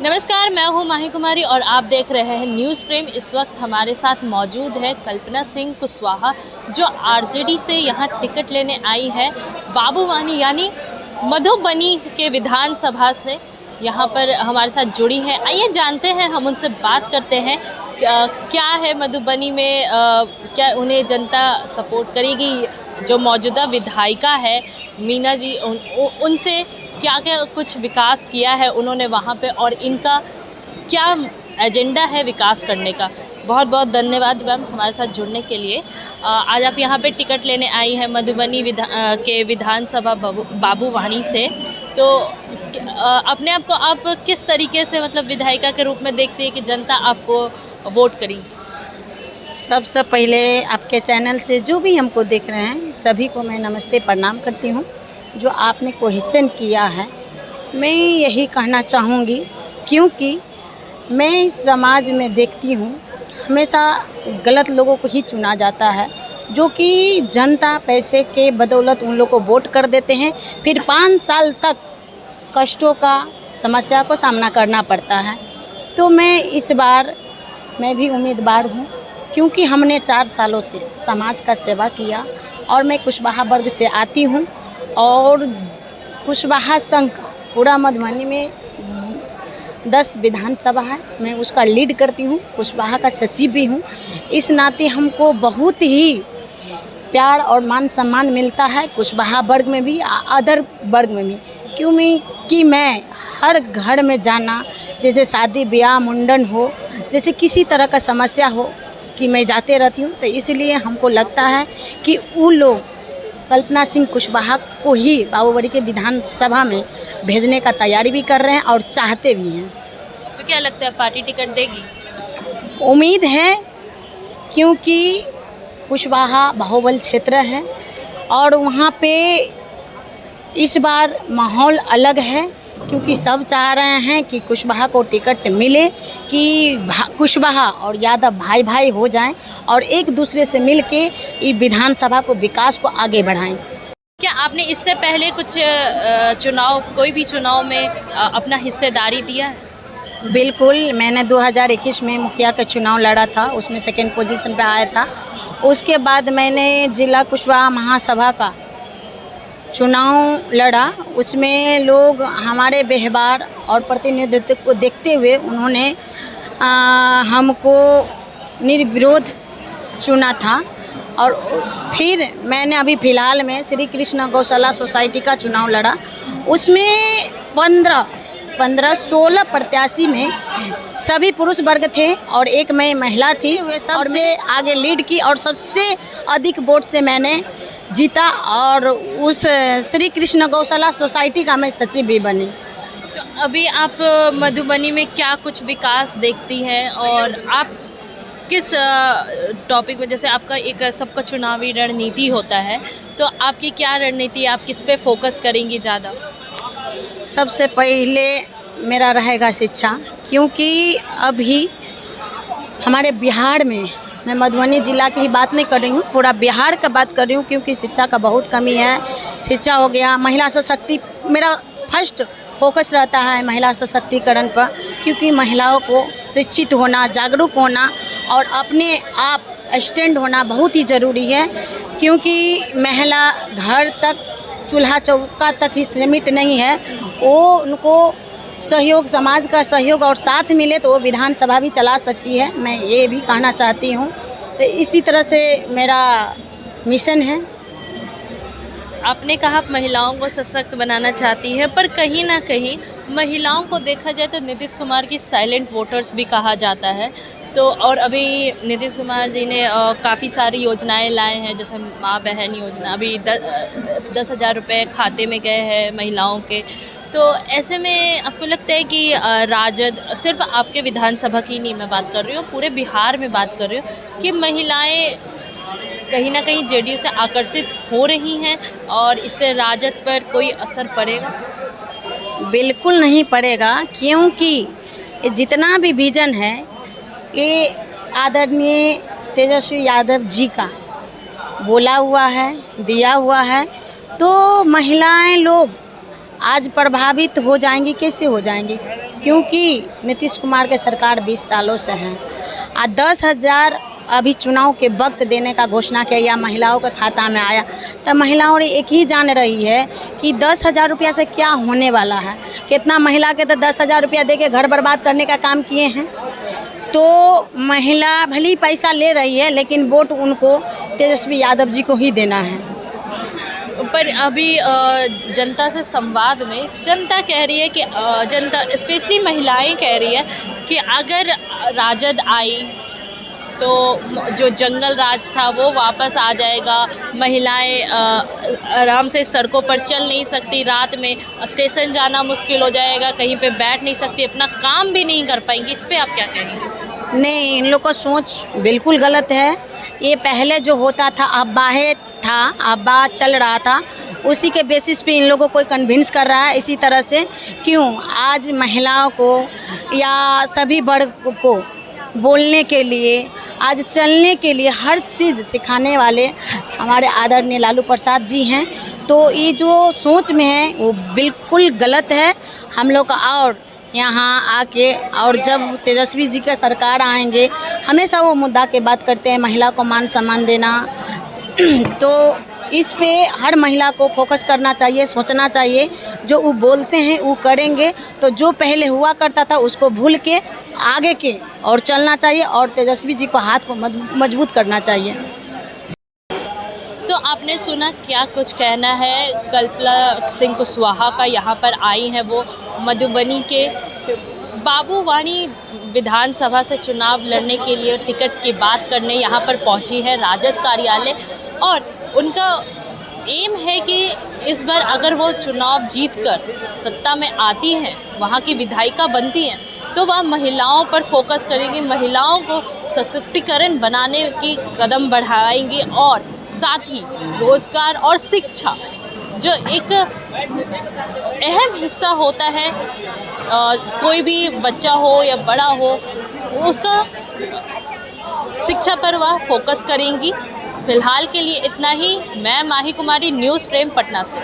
नमस्कार, मैं हूं माही कुमारी और आप देख रहे हैं न्यूज़ फ्रेम। इस वक्त हमारे साथ मौजूद है कल्पना सिंह कुशवाहा, जो आरजेडी से यहां टिकट लेने आई है। बाबूवानी यानी मधुबनी के विधानसभा से यहां पर हमारे साथ जुड़ी हैं। आइए जानते हैं, हम उनसे बात करते हैं क्या है मधुबनी में, क्या उन्हें जनता सपोर्ट करेगी। जो मौजूदा विधायिका है मीना जी, उनसे क्या क्या कुछ विकास किया है उन्होंने वहाँ पे, और इनका क्या एजेंडा है विकास करने का। बहुत बहुत धन्यवाद मैम हमारे साथ जुड़ने के लिए। आज आप यहाँ पे टिकट लेने आई हैं मधुबनी के विधानसभा बाबूवानी से, तो अपने आप को आप किस तरीके से मतलब विधायिका के रूप में देखते हैं कि जनता आपको वोट करेगी? सबसे पहले आपके चैनल से जो भी हमको देख रहे हैं सभी को मैं नमस्ते प्रणाम करती हूँ। जो आपने क्वेश्चन किया है, मैं यही कहना चाहूँगी, क्योंकि मैं इस समाज में देखती हूँ हमेशा गलत लोगों को ही चुना जाता है, जो कि जनता पैसे के बदौलत उन लोगों को वोट कर देते हैं। फिर 5 साल तक कष्टों का समस्या को सामना करना पड़ता है। तो इस बार मैं भी उम्मीदवार हूँ, क्योंकि हमने 4 सालों से समाज का सेवा किया और मैं कुशवाहा वर्ग से आती हूँ। और कुशवाहा संघ का पूरा मधुबनी में 10 विधानसभा है, मैं उसका लीड करती हूँ, कुशवाहा का सचिव भी हूँ। इस नाते हमको बहुत ही प्यार और मान सम्मान मिलता है, कुशवाहा वर्ग में भी अदर वर्ग में भी। क्योंकि मैं हर घर में जाना, जैसे शादी ब्याह मुंडन हो, जैसे किसी तरह का समस्या हो कि मैं जाते रहती हूँ। तो इसलिए हमको लगता है कि उन लोग कल्पना सिंह कुशवाहा को ही बाबूवानी के विधानसभा में भेजने का तैयारी भी कर रहे हैं और चाहते भी हैं। तो क्या लगता है पार्टी टिकट देगी? उम्मीद है, क्योंकि कुशवाहा बाहुबल क्षेत्र है और वहाँ पे इस बार माहौल अलग है, क्योंकि सब चाह रहे हैं कि कुशवाहा को टिकट मिले, कि कुशवाहा और यादव भाई भाई हो जाएं और एक दूसरे से मिल के इस विधानसभा को विकास को आगे बढ़ाएं। क्या आपने इससे पहले कुछ कोई भी चुनाव में अपना हिस्सेदारी दिया है? बिल्कुल, मैंने 2021 में मुखिया का चुनाव लड़ा था, उसमें 2nd पोजीशन पे आया था। उसके बाद मैंने जिला कुशवाहा महासभा का चुनाव लड़ा, उसमें लोग हमारे व्यवहार और प्रतिनिधित्व को देखते हुए उन्होंने हमको निर्विरोध चुना था। और फिर मैंने अभी फ़िलहाल में श्री कृष्ण गौशाला सोसाइटी का चुनाव लड़ा, उसमें 16 प्रत्याशी में सभी पुरुष वर्ग थे और एक मैं महिला थी। वे सबसे आगे लीड की और सबसे अधिक वोट से मैंने जीता और उस श्री कृष्ण गौशाला सोसाइटी का मैं सचिव भी बनी। तो अभी आप मधुबनी में क्या कुछ विकास देखती हैं, और आप किस टॉपिक में, जैसे आपका एक सबका चुनावी रणनीति होता है, तो आपकी क्या रणनीति, आप किस पे फोकस करेंगी ज़्यादा? सबसे पहले मेरा रहेगा शिक्षा, क्योंकि अभी हमारे बिहार में, मैं मधुबनी ज़िला की ही बात नहीं कर रही हूँ, पूरा बिहार का बात कर रही हूँ, क्योंकि शिक्षा का बहुत कमी है। शिक्षा हो गया, महिला सशक्ति, मेरा फर्स्ट फोकस रहता है महिला सशक्तिकरण पर, क्योंकि महिलाओं को शिक्षित होना, जागरूक होना और अपने आप स्टैंड होना बहुत ही ज़रूरी है। क्योंकि महिला घर तक, चूल्हा चौका तक ही सीमित नहीं है, वो उनको सहयोग, समाज का सहयोग और साथ मिले तो वो विधानसभा भी चला सकती है, मैं ये भी कहना चाहती हूँ। तो इसी तरह से मेरा मिशन है। आपने कहा आप महिलाओं को सशक्त बनाना चाहती हैं, पर कहीं ना कहीं महिलाओं को देखा जाए तो नीतीश कुमार की साइलेंट वोटर्स भी कहा जाता है। तो और अभी नीतीश कुमार जी ने काफ़ी सारी योजनाएं लाए हैं, जैसे माँ बहन योजना, अभी 10,000 रुपये खाते में गए हैं महिलाओं के। तो ऐसे में आपको लगता है कि राजद, सिर्फ आपके विधानसभा की नहीं मैं बात कर रही हूँ, पूरे बिहार में बात कर रही हूँ, कि महिलाएं कहीं ना कहीं जेडीयू से आकर्षित हो रही हैं और इससे राजद पर कोई असर पड़ेगा? बिल्कुल नहीं पड़ेगा, क्योंकि जितना भी विजन है ये आदरणीय तेजस्वी यादव जी का बोला हुआ है, दिया हुआ है। तो महिलाएं लोग आज प्रभावित हो जाएंगी, कैसे हो जाएंगी? क्योंकि नीतीश कुमार के सरकार 20 सालों से है। 10,000 अभी चुनाव के वक्त देने का घोषणा किया या महिलाओं के खाता में आया, तब महिलाओं ने एक ही जान रही है कि 10,000 रुपया से क्या होने वाला है। कितना महिला के तो 10,000 रुपया दे के घर बर्बाद करने का काम किए हैं। तो महिला भली पैसा ले रही है, लेकिन वोट उनको तेजस्वी यादव जी को ही देना है। पर अभी जनता से संवाद में जनता कह रही है कि जनता स्पेशली महिलाएं कह रही है कि अगर राजद आई तो जो जंगल राज था वो वापस आ जाएगा, महिलाएं आराम से सड़कों पर चल नहीं सकती, रात में स्टेशन जाना मुश्किल हो जाएगा, कहीं पे बैठ नहीं सकती, अपना काम भी नहीं कर पाएंगी। इस पे आप क्या कहेंगे? नहीं, इन लोग का सोच बिल्कुल गलत है। ये पहले जो होता था अब्बाहे था, अब्बा चल रहा था, उसी के बेसिस पे इन लोगों को कोई कन्विंस कर रहा है। इसी तरह से क्यों आज महिलाओं को या सभी वर्ग को बोलने के लिए, आज चलने के लिए हर चीज़ सिखाने वाले हमारे आदरणीय लालू प्रसाद जी हैं। तो ये जो सोच में है वो बिल्कुल गलत है। हम लोग का और यहाँ आके और जब तेजस्वी जी का सरकार आएंगे, हमेशा वो मुद्दा के बात करते हैं, महिला को मान सम्मान देना। तो इस पे हर महिला को फोकस करना चाहिए, सोचना चाहिए। जो वो बोलते हैं वो करेंगे, तो जो पहले हुआ करता था उसको भूल के आगे के और चलना चाहिए और तेजस्वी जी को हाथ को मजबूत करना चाहिए। तो आपने सुना क्या कुछ कहना है कल्पना सिंह कुशवाहा का। यहाँ पर आई हैं वो मधुबनी के बाबूवानी विधानसभा से चुनाव लड़ने के लिए टिकट की बात करने यहाँ पर पहुँची है राजद कार्यालय, और उनका एम है कि इस बार अगर वो चुनाव जीतकर सत्ता में आती हैं, वहाँ की विधायिका बनती हैं, तो वह महिलाओं पर फोकस करेंगी, महिलाओं को सशक्तिकरण बनाने की कदम बढ़ाएंगी, और साथ ही रोजगार और शिक्षा जो एक अहम हिस्सा होता है, कोई भी बच्चा हो या बड़ा हो, उसका शिक्षा पर वह फोकस करेंगी। फिलहाल के लिए इतना ही। मैं माही कुमारी, न्यूज़ फ्रेम पटना से।